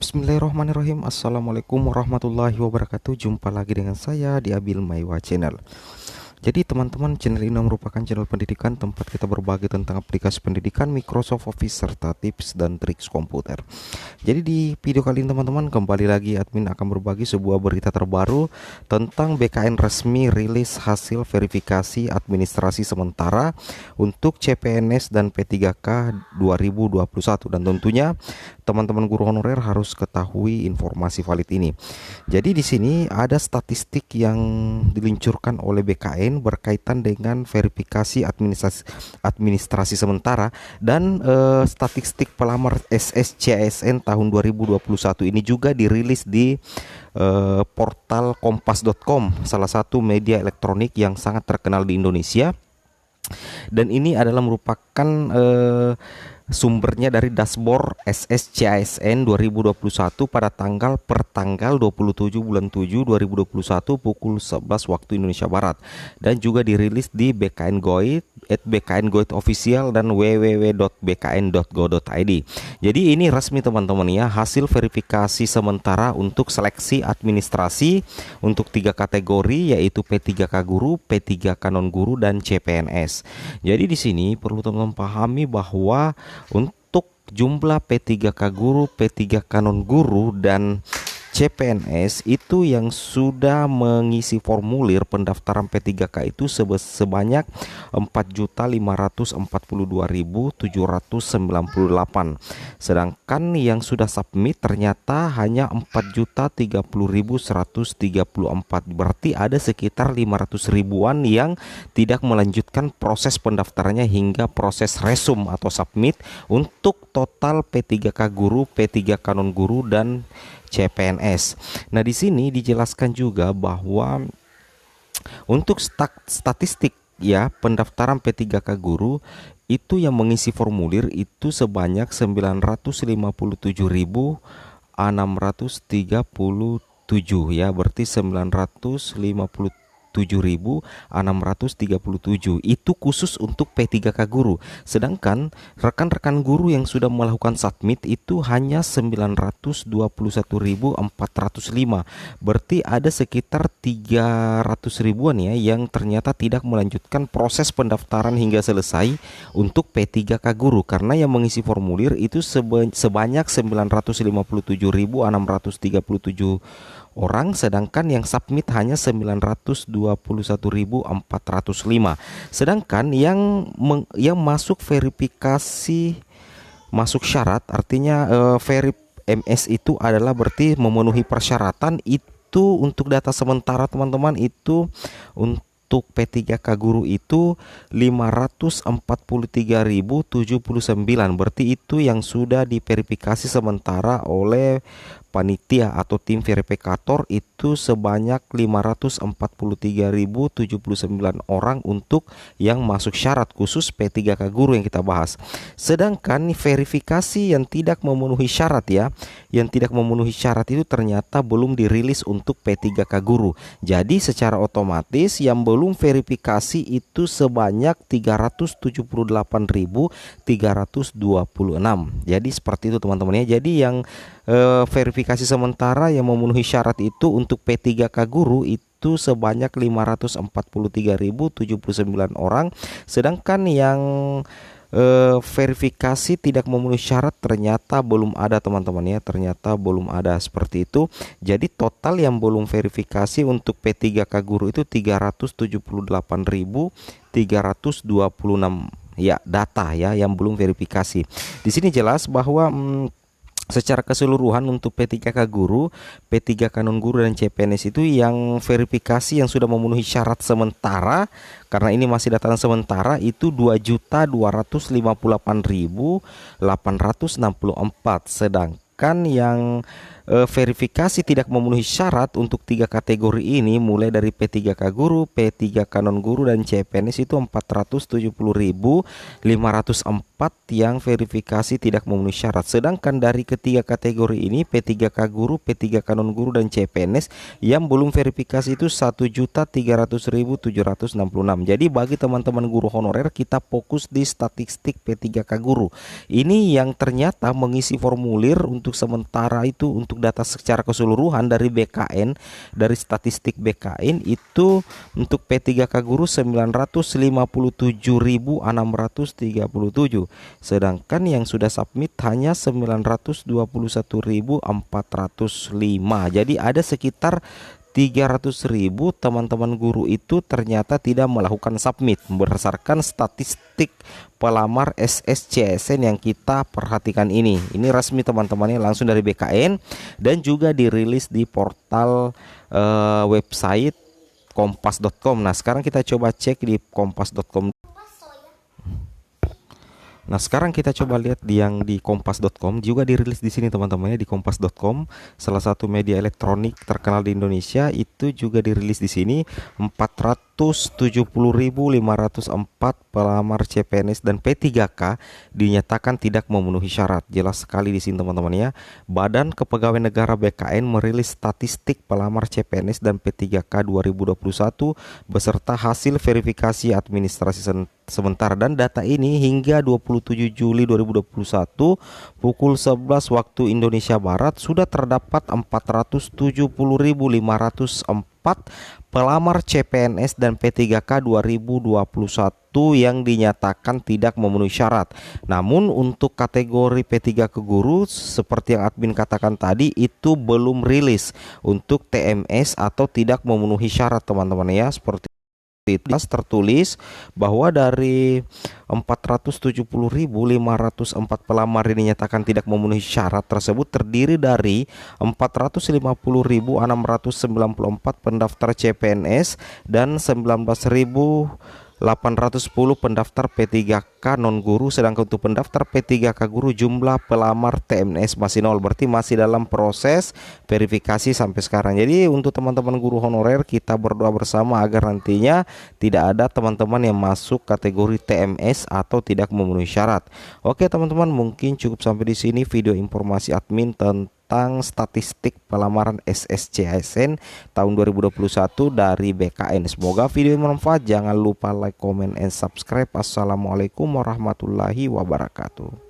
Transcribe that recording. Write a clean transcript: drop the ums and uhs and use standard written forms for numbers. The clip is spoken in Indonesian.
Bismillahirrahmanirrahim. Assalamualaikum warahmatullahi wabarakatuh. Jumpa lagi dengan saya di Abil Maiwa Channel. Jadi teman-teman, channel ini merupakan channel pendidikan tempat kita berbagi tentang aplikasi pendidikan, Microsoft Office, serta tips dan trik komputer. Jadi di video kali ini teman-teman, kembali lagi admin akan berbagi sebuah berita terbaru tentang BKN resmi rilis hasil verifikasi administrasi sementara untuk CPNS dan P3K 2021. Dan tentunya teman-teman guru honorer harus ketahui informasi valid ini. Jadi di sini ada statistik yang diluncurkan oleh BKN berkaitan dengan verifikasi administrasi sementara dan statistik pelamar SSCASN tahun 2021 ini juga dirilis di portal kompas.com, salah satu media elektronik yang sangat terkenal di Indonesia. Dan ini adalah merupakan sumbernya dari dashboard SSCASN 2021 pada tanggal 27 bulan 7 2021 pukul 11 waktu Indonesia Barat, dan juga dirilis di BKN Goid, BKN Goid official dan www.bkn.go.id. Jadi ini resmi teman-teman ya, hasil verifikasi sementara untuk seleksi administrasi untuk 3 kategori, yaitu P3K guru, P3K non guru, dan CPNS. Jadi di sini perlu teman-teman pahami bahwa untuk jumlah P3K guru, P3K non guru, dan CPNS itu yang sudah mengisi formulir pendaftaran P3K itu sebanyak 4.542.798. Sedangkan yang sudah submit ternyata hanya 4.030.134. Berarti ada sekitar 500 ribuan yang tidak melanjutkan proses pendaftarannya hingga proses resum atau submit untuk total P3K guru, P3K non guru, dan CPNS. Nah, di sini dijelaskan juga bahwa untuk statistik ya pendaftaran P3K guru itu yang mengisi formulir itu sebanyak 950.637 ya, berarti 957.637 itu khusus untuk P3K guru. Sedangkan rekan-rekan guru yang sudah melakukan submit itu hanya 921.405. Berarti ada sekitar 300 ribuan ya yang ternyata tidak melanjutkan proses pendaftaran hingga selesai untuk P3K guru, karena yang mengisi formulir itu sebanyak 957.637 orang, sedangkan yang submit hanya 921.405. Sedangkan yang masuk verifikasi masuk syarat, artinya verif MS itu adalah berarti memenuhi persyaratan itu untuk data sementara teman-teman itu untuk P3K guru itu 543.079. Berarti itu yang sudah diverifikasi sementara oleh panitia atau tim verifikator itu sebanyak 543.079 orang untuk yang masuk syarat khusus P3K guru yang kita bahas. Sedangkan verifikasi yang tidak memenuhi syarat ya, yang tidak memenuhi syarat itu ternyata belum dirilis untuk P3K guru. Jadi secara otomatis yang belum verifikasi itu sebanyak 378.326. Jadi seperti itu teman-teman ya. Jadi yang verifikasi sementara yang memenuhi syarat itu untuk P3K guru itu sebanyak 543.079 orang. Sedangkan yang verifikasi tidak memenuhi syarat ternyata belum ada teman-teman ya, ternyata belum ada, seperti itu. Jadi total yang belum verifikasi untuk P3K guru itu 378.326 ya data ya yang belum verifikasi. Di sini jelas bahwa secara keseluruhan untuk P3K guru, P3K non guru, dan CPNS itu yang verifikasi yang sudah memenuhi syarat sementara, karena ini masih data sementara, itu 2.258.864. Sedangkan yang verifikasi tidak memenuhi syarat untuk 3 kategori ini mulai dari P3K guru, P3K non guru, dan CPNS itu 470.504 yang verifikasi tidak memenuhi syarat. Sedangkan dari ketiga kategori ini P3K guru, P3K non guru, dan CPNS yang belum verifikasi itu 1.300.766. Jadi bagi teman-teman guru honorer, kita fokus di statistik P3K guru. Ini yang ternyata mengisi formulir untuk untuk sementara itu untuk data secara keseluruhan dari BKN, dari statistik BKN itu untuk P3K guru 957.637, sedangkan yang sudah submit hanya 921.405. Jadi ada sekitar 300.000 teman-teman guru itu ternyata tidak melakukan submit berdasarkan statistik pelamar SSCSN yang kita perhatikan ini. Ini resmi teman-temannya, langsung dari BKN dan juga dirilis di portal website kompas.com. Nah, sekarang kita coba cek di kompas.com. Nah, sekarang kita coba lihat yang di kompas.com, juga dirilis di sini teman-temannya, di kompas.com, salah satu media elektronik terkenal di Indonesia, itu juga dirilis di sini 470.504 pelamar CPNS dan P3K dinyatakan tidak memenuhi syarat. Jelas sekali di sini teman-teman ya. Badan Kepegawaian Negara BKN merilis statistik pelamar CPNS dan P3K 2021 beserta hasil verifikasi administrasi sementara, dan data ini hingga 27 Juli 2021 pukul 11 waktu Indonesia Barat sudah terdapat 470.504 pelamar CPNS dan P3K 2021 yang dinyatakan tidak memenuhi syarat. Namun untuk kategori P3K guru seperti yang admin katakan tadi itu belum rilis untuk TMS atau tidak memenuhi syarat teman-teman ya. Seperti tertulis bahwa dari 470.504 pelamar ini dinyatakan tidak memenuhi syarat tersebut terdiri dari 450.694 pendaftar CPNS dan 19.810 pendaftar P3K non guru, sedangkan untuk pendaftar P3K guru jumlah pelamar TMS masih nol, berarti masih dalam proses verifikasi sampai sekarang. Jadi untuk teman-teman guru honorer kita berdoa bersama agar nantinya tidak ada teman-teman yang masuk kategori TMS atau tidak memenuhi syarat. Oke teman-teman, mungkin cukup sampai di sini video informasi admin tentang statistik pelamaran SSCSN tahun 2021 dari BKN. Semoga video ini bermanfaat. Jangan lupa like, comment, and subscribe. Assalamualaikum warahmatullahi wabarakatuh.